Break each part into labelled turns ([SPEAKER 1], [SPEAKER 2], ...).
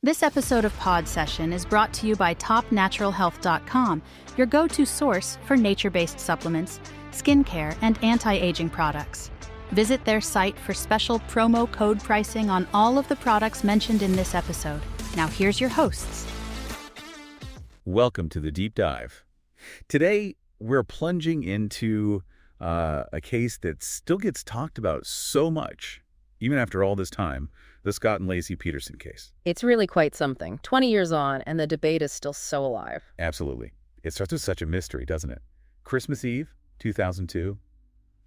[SPEAKER 1] This episode of Podsession is brought to you by TopNaturalHealth.com, your go-to source for nature-based supplements, skincare, and anti-aging products. Visit their site for special promo code pricing on all of the products mentioned in this episode. Now here's your hosts.
[SPEAKER 2] Welcome to the Deep Dive. Today, we're plunging into a case that still gets talked about so much, even after all this time, the Scott and Laci Peterson case.
[SPEAKER 3] It's really quite something. 20 years on, and the debate is still so alive.
[SPEAKER 2] Absolutely. It starts with such a mystery, doesn't it? Christmas Eve, 2002,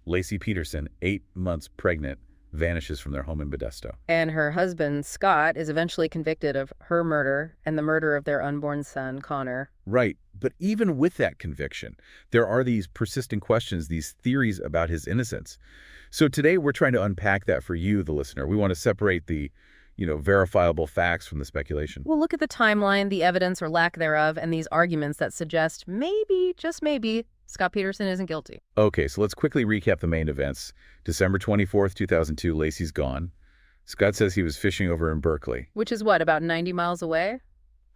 [SPEAKER 2] Laci Peterson, 8 months pregnant, vanishes from their home in Modesto.
[SPEAKER 3] And her husband, Scott, is eventually convicted of her murder and the murder of their unborn son, Connor.
[SPEAKER 2] Right. But even with that conviction, there are these persistent questions, these theories about his innocence. So today we're trying to unpack that for you, the listener. We want to separate the, verifiable facts from the speculation.
[SPEAKER 3] We'll look at the timeline, the evidence or lack thereof, and these arguments that suggest maybe, just maybe, Scott Peterson isn't guilty.
[SPEAKER 2] Okay, so let's quickly recap the main events. December 24th, 2002, Laci's gone. Scott says he was fishing over in Berkeley.
[SPEAKER 3] Which is what, about 90 miles away?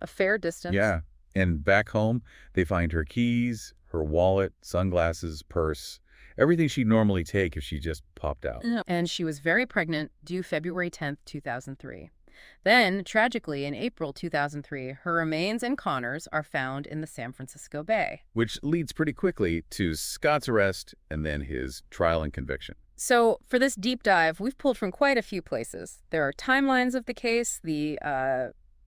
[SPEAKER 3] A fair distance.
[SPEAKER 2] Yeah, and back home, they find her keys, her wallet, sunglasses, purse, everything she'd normally take if she just popped out.
[SPEAKER 3] And she was very pregnant, due February 10th, 2003. Then, tragically, in April 2003, her remains and Connor's are found in the San Francisco Bay.
[SPEAKER 2] Which leads pretty quickly to Scott's arrest and then his trial and conviction.
[SPEAKER 3] So, for this deep dive, we've pulled from quite a few places. There are timelines of the case, the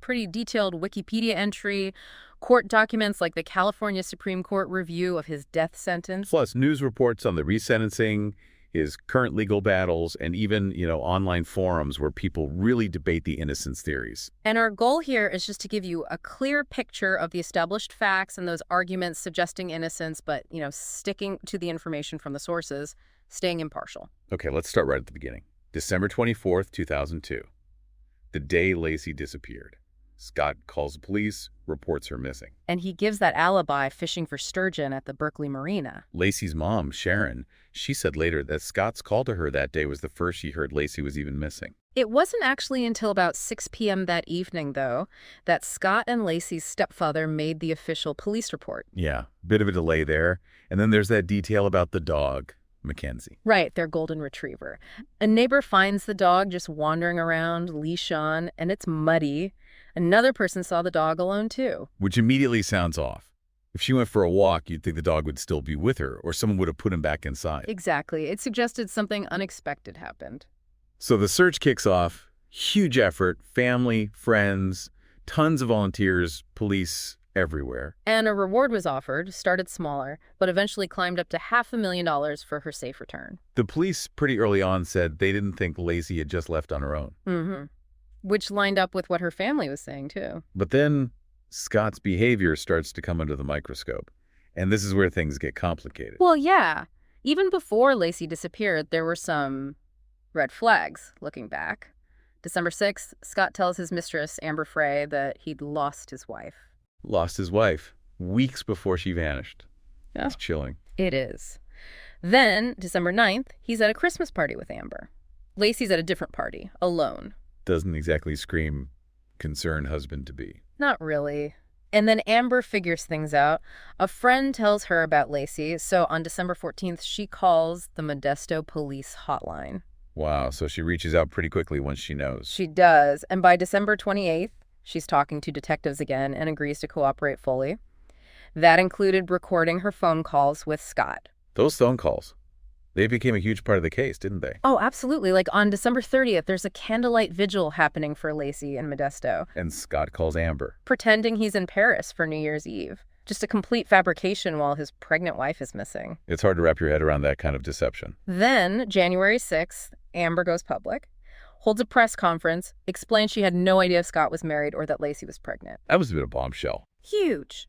[SPEAKER 3] pretty detailed Wikipedia entry, court documents like the California Supreme Court review of his death sentence.
[SPEAKER 2] Plus news reports on the resentencing, his current legal battles, and even, online forums where people really debate the innocence theories.
[SPEAKER 3] And our goal here is just to give you a clear picture of the established facts and those arguments suggesting innocence, but, sticking to the information from the sources, staying impartial.
[SPEAKER 2] Okay, let's start right at the beginning. December 24th, 2002. The day Laci disappeared. Scott calls the police, reports her missing.
[SPEAKER 3] And he gives that alibi fishing for sturgeon at the Berkeley marina.
[SPEAKER 2] Laci's mom, Sharon, she said later that Scott's call to her that day was the first she heard Laci was even missing.
[SPEAKER 3] It wasn't actually until about 6 p.m. that evening, though, that Scott and Laci's stepfather made the official police report.
[SPEAKER 2] Yeah, bit of a delay there. And then there's that detail about the dog, McKenzie.
[SPEAKER 3] Right, their golden retriever. A neighbor finds the dog just wandering around, leash on, and it's muddy. Another person saw the dog alone, too.
[SPEAKER 2] Which immediately sounds off. If she went for a walk, you'd think the dog would still be with her, or someone would have put him back inside.
[SPEAKER 3] Exactly. It suggested something unexpected happened.
[SPEAKER 2] So the search kicks off. Huge effort. Family, friends, tons of volunteers, police everywhere.
[SPEAKER 3] And a reward was offered, started smaller, but eventually climbed up to $500,000 for her safe return.
[SPEAKER 2] The police pretty early on said they didn't think Laci had just left on her own.
[SPEAKER 3] Mm-hmm. Which lined up with what her family was saying, too.
[SPEAKER 2] But then Scott's behavior starts to come under the microscope. And this is where things get complicated.
[SPEAKER 3] Well, yeah. Even before Laci disappeared, there were some red flags, looking back. December 6th, Scott tells his mistress, Amber Frey, that he'd lost his wife.
[SPEAKER 2] Lost his wife weeks before she vanished.
[SPEAKER 3] Yeah.
[SPEAKER 2] It's chilling.
[SPEAKER 3] It is. Then, December 9th, he's at a Christmas party with Amber. Laci's at a different party, alone.
[SPEAKER 2] Doesn't exactly scream concerned husband-to-be.
[SPEAKER 3] Not really. And then Amber figures things out. A friend tells her about Laci, so on December 14th, she calls the Modesto Police hotline.
[SPEAKER 2] Wow, so she reaches out pretty quickly once she knows.
[SPEAKER 3] She does, and by December 28th, she's talking to detectives again and agrees to cooperate fully. That included recording her phone calls with Scott.
[SPEAKER 2] Those phone calls, they became a huge part of the case, didn't they?
[SPEAKER 3] Oh, absolutely. Like on December 30th, there's a candlelight vigil happening for Laci in Modesto.
[SPEAKER 2] And Scott calls Amber.
[SPEAKER 3] Pretending he's in Paris for New Year's Eve. Just a complete fabrication while his pregnant wife is missing.
[SPEAKER 2] It's hard to wrap your head around that kind of deception.
[SPEAKER 3] Then, January 6th, Amber goes public, holds a press conference, explains she had no idea Scott was married or that Laci was pregnant.
[SPEAKER 2] That was a bit of a bombshell.
[SPEAKER 3] Huge.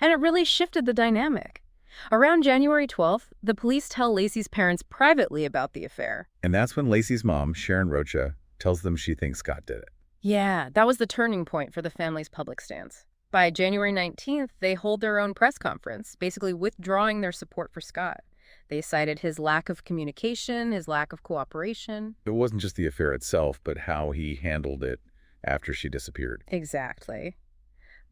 [SPEAKER 3] And it really shifted the dynamic. Around January 12th, the police tell Laci's parents privately about the affair.
[SPEAKER 2] And that's when Laci's mom, Sharon Rocha, tells them she thinks Scott did it.
[SPEAKER 3] Yeah, that was the turning point for the family's public stance. By January 19th, they hold their own press conference, basically withdrawing their support for Scott. They cited his lack of communication, his lack of cooperation.
[SPEAKER 2] It wasn't just the affair itself, but how he handled it after she disappeared.
[SPEAKER 3] Exactly.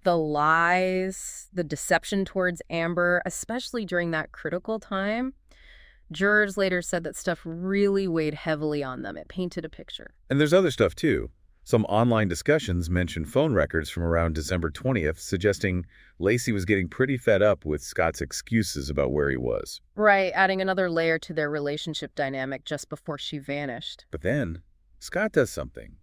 [SPEAKER 3] The lies, the deception towards Amber, especially during that critical time, jurors later said that stuff really weighed heavily on them. It painted a picture.
[SPEAKER 2] And there's other stuff, too. Some online discussions mention phone records from around December 20th, suggesting Laci was getting pretty fed up with Scott's excuses about where he was.
[SPEAKER 3] Right, adding another layer to their relationship dynamic just before she vanished.
[SPEAKER 2] But then, Scott does something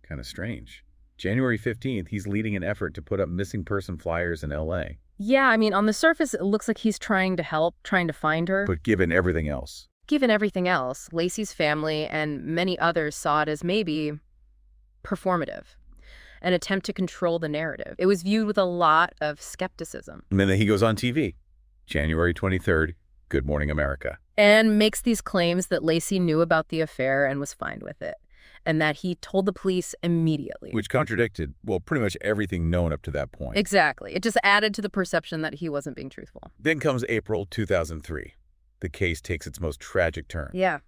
[SPEAKER 2] kind of strange. January 15th, he's leading an effort to put up missing person flyers in L.A.
[SPEAKER 3] Yeah, I mean, on the surface, it looks like he's trying to help, trying to find her.
[SPEAKER 2] But given everything else,
[SPEAKER 3] Laci's family and many others saw it as maybe performative, an attempt to control the narrative. It was viewed with a lot of skepticism.
[SPEAKER 2] and then he goes on TV. January 23rd, Good Morning America.
[SPEAKER 3] And makes these claims that Laci knew about the affair and was fine with it, and that he told the police immediately.
[SPEAKER 2] Which contradicted, well, pretty much everything known up to that point.
[SPEAKER 3] Exactly. It just added to the perception that he wasn't being truthful.
[SPEAKER 2] Then comes April 2003. The case takes its most tragic turn.
[SPEAKER 3] Yeah.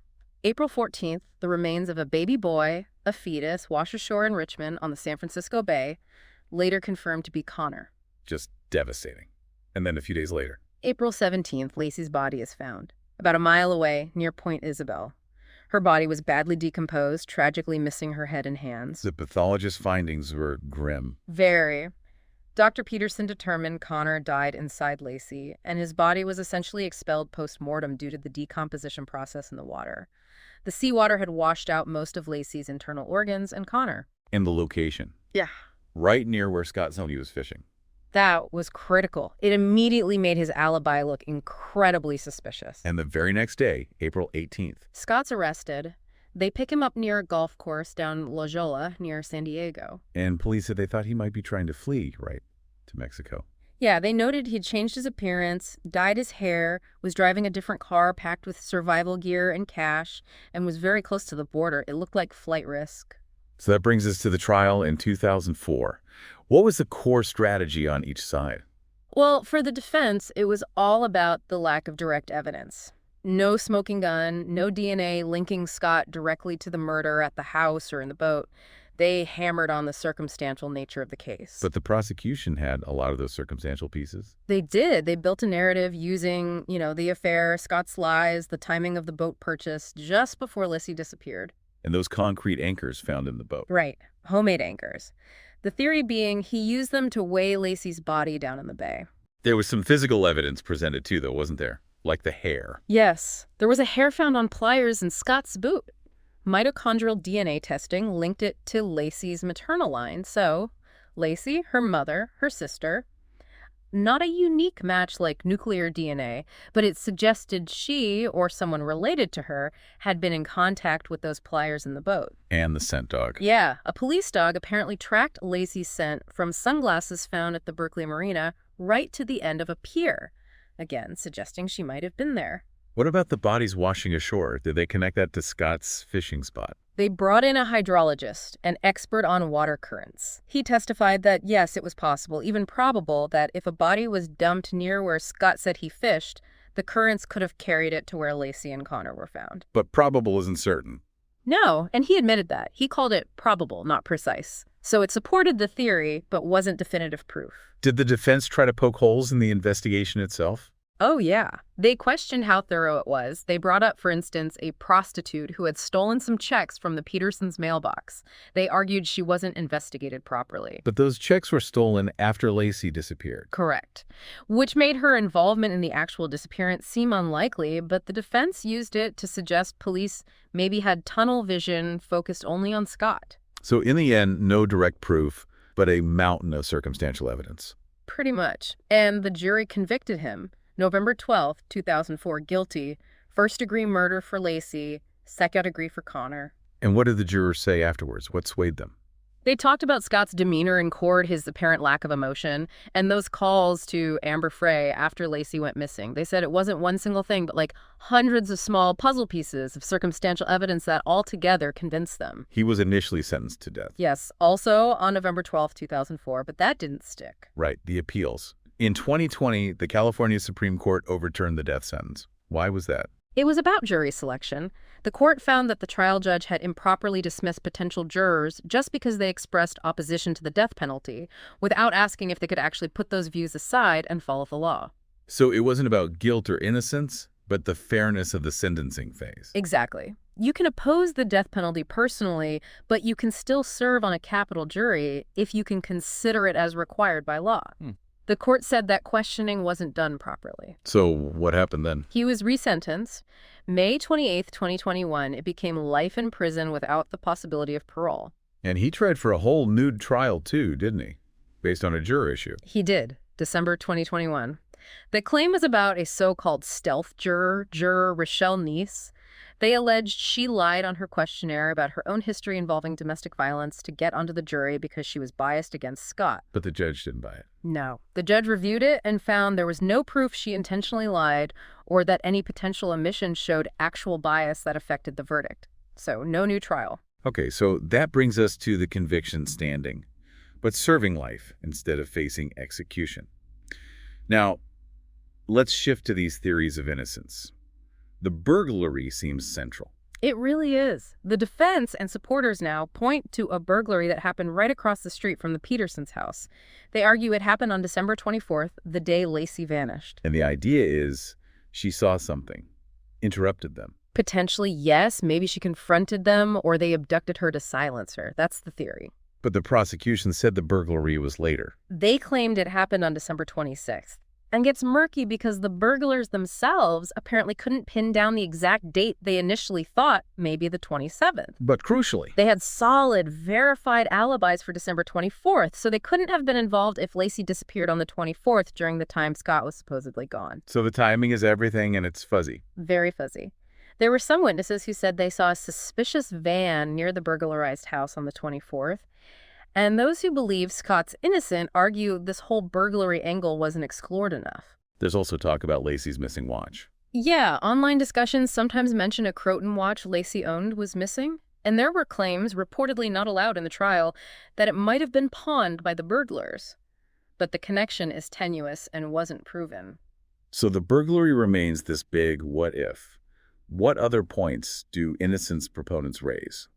[SPEAKER 3] April 14th, the remains of a baby boy, a fetus, wash ashore in Richmond on the San Francisco Bay, later confirmed to be Connor.
[SPEAKER 2] Just devastating. And then a few days later.
[SPEAKER 3] April 17th, Laci's body is found, about a mile away near Point Isabelle. Her body was badly decomposed, tragically missing her head and hands.
[SPEAKER 2] The pathologist's findings were grim.
[SPEAKER 3] Very. Dr. Peterson determined Connor died inside Laci, and his body was essentially expelled post-mortem due to the decomposition process in the water. The seawater had washed out most of Laci's internal organs and Connor.
[SPEAKER 2] And the location.
[SPEAKER 3] Yeah.
[SPEAKER 2] Right near where Scott said he was fishing.
[SPEAKER 3] That was critical. It immediately made his alibi look incredibly suspicious.
[SPEAKER 2] And the very next day, April 18th.
[SPEAKER 3] Scott's arrested. They pick him up near a golf course down La Jolla near San Diego.
[SPEAKER 2] And police said they thought he might be trying to flee, right, to Mexico.
[SPEAKER 3] Yeah, they noted he'd changed his appearance, dyed his hair, was driving a different car packed with survival gear and cash, and was very close to the border. It looked like flight risk.
[SPEAKER 2] So that brings us to the trial in 2004. What was the core strategy on each side?
[SPEAKER 3] Well, for the defense, it was all about the lack of direct evidence. No smoking gun, no DNA linking Scott directly to the murder at the house or in the boat. They hammered on the circumstantial nature of the case.
[SPEAKER 2] But the prosecution had a lot of those circumstantial pieces.
[SPEAKER 3] They did. They built a narrative using, the affair, Scott's lies, the timing of the boat purchase just before Laci disappeared.
[SPEAKER 2] And those concrete anchors found in the boat.
[SPEAKER 3] Right. Homemade anchors. The theory being he used them to weigh Laci's body down in the bay.
[SPEAKER 2] There was some physical evidence presented too, though, wasn't there? Like the hair.
[SPEAKER 3] Yes. There was a hair found on pliers in Scott's boot. Mitochondrial DNA testing linked it to Laci's maternal line. So, Laci, her mother, her sister, not a unique match like nuclear DNA, but it suggested she, or someone related to her, had been in contact with those pliers in the boat.
[SPEAKER 2] And the scent dog.
[SPEAKER 3] Yeah, a police dog apparently tracked Laci's scent from sunglasses found at the Berkeley Marina right to the end of a pier, again suggesting she might have been there.
[SPEAKER 2] What about the bodies washing ashore? Did they connect that to Scott's fishing spot?
[SPEAKER 3] They brought in a hydrologist, an expert on water currents. He testified that, yes, it was possible, even probable, that if a body was dumped near where Scott said he fished, the currents could have carried it to where Laci and Connor were found.
[SPEAKER 2] But probable isn't certain.
[SPEAKER 3] No, and he admitted that. He called it probable, not precise. So it supported the theory, but wasn't definitive proof.
[SPEAKER 2] Did the defense try to poke holes in the investigation itself?
[SPEAKER 3] Oh, yeah. They questioned how thorough it was. They brought up, for instance, a prostitute who had stolen some checks from the Petersons' mailbox. They argued she wasn't investigated properly.
[SPEAKER 2] But those checks were stolen after Laci disappeared.
[SPEAKER 3] Correct. Which made her involvement in the actual disappearance seem unlikely, but the defense used it to suggest police maybe had tunnel vision focused only on Scott.
[SPEAKER 2] So in the end, no direct proof, but a mountain of circumstantial evidence.
[SPEAKER 3] Pretty much. And the jury convicted him. November 12th, 2004, guilty, first-degree murder for Laci, second-degree for Connor.
[SPEAKER 2] And what did the jurors say afterwards? What swayed them?
[SPEAKER 3] They talked about Scott's demeanor in court, his apparent lack of emotion, and those calls to Amber Frey after Laci went missing. They said it wasn't one single thing, but like hundreds of small puzzle pieces of circumstantial evidence that altogether convinced them.
[SPEAKER 2] He was initially sentenced to death.
[SPEAKER 3] Yes, also on November 12th, 2004, but that didn't stick.
[SPEAKER 2] Right, the appeals. In 2020, the California Supreme Court overturned the death sentence. Why was that?
[SPEAKER 3] It was about jury selection. The court found that the trial judge had improperly dismissed potential jurors just because they expressed opposition to the death penalty, without asking if they could actually put those views aside and follow the law.
[SPEAKER 2] So it wasn't about guilt or innocence, but the fairness of the sentencing phase.
[SPEAKER 3] Exactly. You can oppose the death penalty personally, but you can still serve on a capital jury if you can consider it as required by law. The court said that questioning wasn't done properly.
[SPEAKER 2] So what happened then?
[SPEAKER 3] He was resentenced. May 28, 2021, it became life in prison without the possibility of parole.
[SPEAKER 2] And he tried for a whole nude trial too, didn't he? Based on a juror issue.
[SPEAKER 3] He did, December 2021. The claim was about a so-called stealth juror, Juror Rochelle Neese. They alleged she lied on her questionnaire about her own history involving domestic violence to get onto the jury because she was biased against Scott.
[SPEAKER 2] But the judge didn't buy it.
[SPEAKER 3] No. The judge reviewed it and found there was no proof she intentionally lied or that any potential omission showed actual bias that affected the verdict. So, no new trial.
[SPEAKER 2] Okay, so that brings us to the conviction standing, but serving life instead of facing execution. Now, let's shift to these theories of innocence. The burglary seems central.
[SPEAKER 3] It really is. The defense and supporters now point to a burglary that happened right across the street from the Petersons' house. They argue it happened on December 24th, the day Laci vanished.
[SPEAKER 2] And the idea is she saw something, interrupted them.
[SPEAKER 3] Potentially, yes. Maybe she confronted them or they abducted her to silence her. That's the theory.
[SPEAKER 2] But the prosecution said the burglary was later.
[SPEAKER 3] They claimed it happened on December 26th. And gets murky because the burglars themselves apparently couldn't pin down the exact date they initially thought, maybe the 27th.
[SPEAKER 2] But crucially,
[SPEAKER 3] They had solid, verified alibis for December 24th, so they couldn't have been involved if Laci disappeared on the 24th during the time Scott was supposedly gone.
[SPEAKER 2] so the timing is everything and it's fuzzy.
[SPEAKER 3] Very fuzzy. There were some witnesses who said they saw a suspicious van near the burglarized house on the 24th. And those who believe Scott's innocent argue this whole burglary angle wasn't explored enough.
[SPEAKER 2] There's also talk about Laci's missing watch.
[SPEAKER 3] Yeah, online discussions sometimes mention a Croton watch Laci owned was missing, and there were claims, reportedly not allowed in the trial, that it might have been pawned by the burglars. But the connection is tenuous and wasn't proven.
[SPEAKER 2] So the burglary remains this big what if. What other points do innocence proponents raise?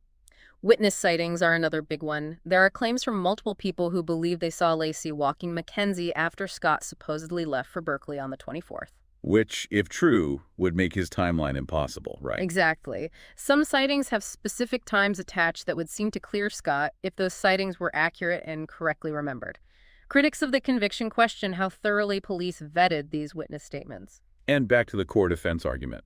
[SPEAKER 3] Witness sightings are another big one. There are claims from multiple people who believe they saw Laci walking McKenzie after Scott supposedly left for Berkeley on the 24th.
[SPEAKER 2] Which, if true, would make his timeline impossible, right?
[SPEAKER 3] Exactly. Some sightings have specific times attached that would seem to clear Scott if those sightings were accurate and correctly remembered. Critics of the conviction question how thoroughly police vetted these witness statements.
[SPEAKER 2] And back to the core defense argument.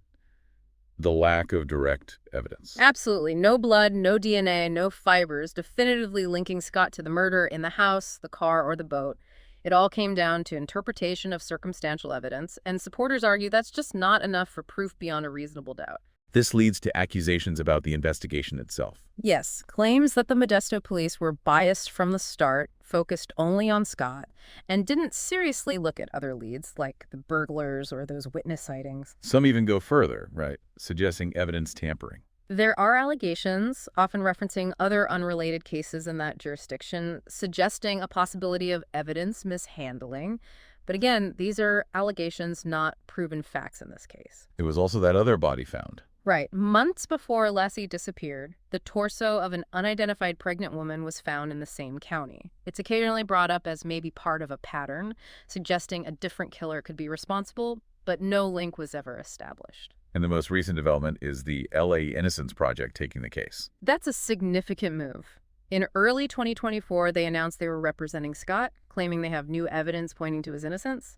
[SPEAKER 2] The lack of direct evidence.
[SPEAKER 3] Absolutely. No blood, no DNA, no fibers definitively linking Scott to the murder in the house, the car, or the boat. It all came down to interpretation of circumstantial evidence, and supporters argue that's just not enough for proof beyond a reasonable doubt.
[SPEAKER 2] This leads to accusations about the investigation itself.
[SPEAKER 3] Yes, claims that the Modesto Police were biased from the start, focused only on Scott, and didn't seriously look at other leads like the burglars or those witness sightings.
[SPEAKER 2] Some even go further, right, suggesting evidence tampering.
[SPEAKER 3] There are allegations, often referencing other unrelated cases in that jurisdiction, suggesting a possibility of evidence mishandling. But again, these are allegations, not proven facts in this case.
[SPEAKER 2] There was also that other body found.
[SPEAKER 3] Right. Months before Laci disappeared, the torso of an unidentified pregnant woman was found in the same county. It's occasionally brought up as maybe part of a pattern, suggesting a different killer could be responsible, but no link was ever established.
[SPEAKER 2] And the most recent development is the LA Innocence Project taking the case.
[SPEAKER 3] That's a significant move. In early 2024, they announced they were representing Scott, claiming they have new evidence pointing to his innocence.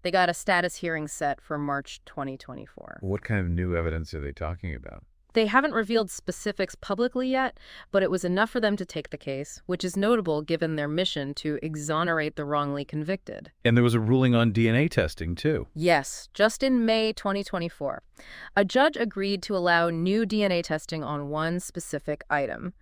[SPEAKER 3] They got a status hearing set for March 2024.
[SPEAKER 2] What kind of new evidence are they talking about?
[SPEAKER 3] They haven't revealed specifics publicly yet, but it was enough for them to take the case, which is notable given their mission to exonerate the wrongly convicted.
[SPEAKER 2] And there was a ruling on DNA testing, too.
[SPEAKER 3] Yes, just in May 2024. A judge agreed to allow new DNA testing on one specific item.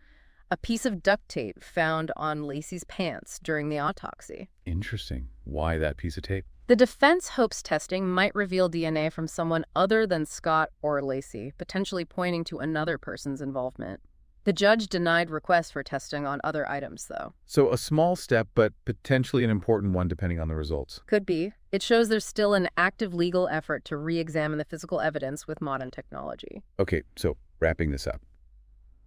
[SPEAKER 3] A piece of duct tape found on Laci's pants during the autopsy.
[SPEAKER 2] Interesting. Why that piece of tape?
[SPEAKER 3] The defense hopes testing might reveal DNA from someone other than Scott or Laci, potentially pointing to another person's involvement. The judge denied requests for testing on other items, though.
[SPEAKER 2] So a small step, but potentially an important one depending on the results.
[SPEAKER 3] Could be. It shows there's still an active legal effort to re-examine the physical evidence with modern technology.
[SPEAKER 2] Okay, so wrapping this up.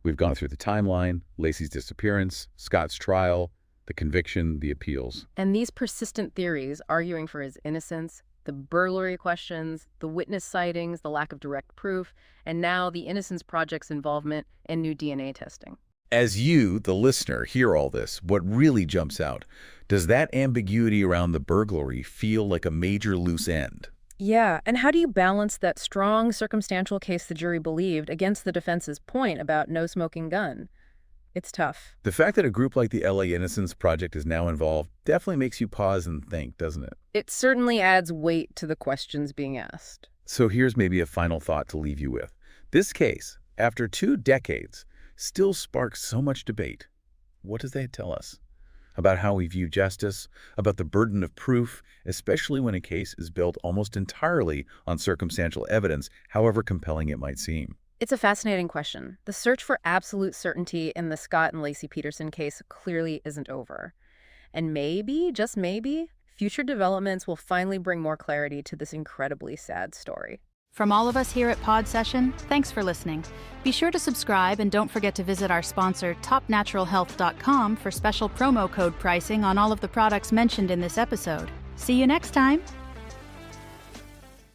[SPEAKER 2] We've gone through the timeline, Laci's disappearance, Scott's trial, the conviction, the appeals.
[SPEAKER 3] And these persistent theories arguing for his innocence, the burglary questions, the witness sightings, the lack of direct proof, and now the Innocence Project's involvement and new DNA testing.
[SPEAKER 2] As you, the listener, hear all this, what really jumps out? Does that ambiguity around the burglary feel like a major loose end?
[SPEAKER 3] Yeah, and how do you balance that strong circumstantial case the jury believed against the defense's point about no smoking gun? It's tough.
[SPEAKER 2] The fact that a group like the LA Innocence Project is now involved definitely makes you pause and think, doesn't it?
[SPEAKER 3] It certainly adds weight to the questions being asked.
[SPEAKER 2] So here's maybe a final thought to leave you with. This case, after 2 decades, still sparks so much debate. What does that tell us? About how we view justice, about the burden of proof, especially when a case is built almost entirely on circumstantial evidence, however compelling it might seem.
[SPEAKER 3] It's a fascinating question. The search for absolute certainty in the Scott and Laci Peterson case clearly isn't over. And maybe, just maybe, future developments will finally bring more clarity to this incredibly sad story.
[SPEAKER 1] From all of us here at Podsession, thanks for listening. Be sure to subscribe and don't forget to visit our sponsor, topnaturalhealth.com, for special promo code pricing on all of the products mentioned in this episode. See you next time!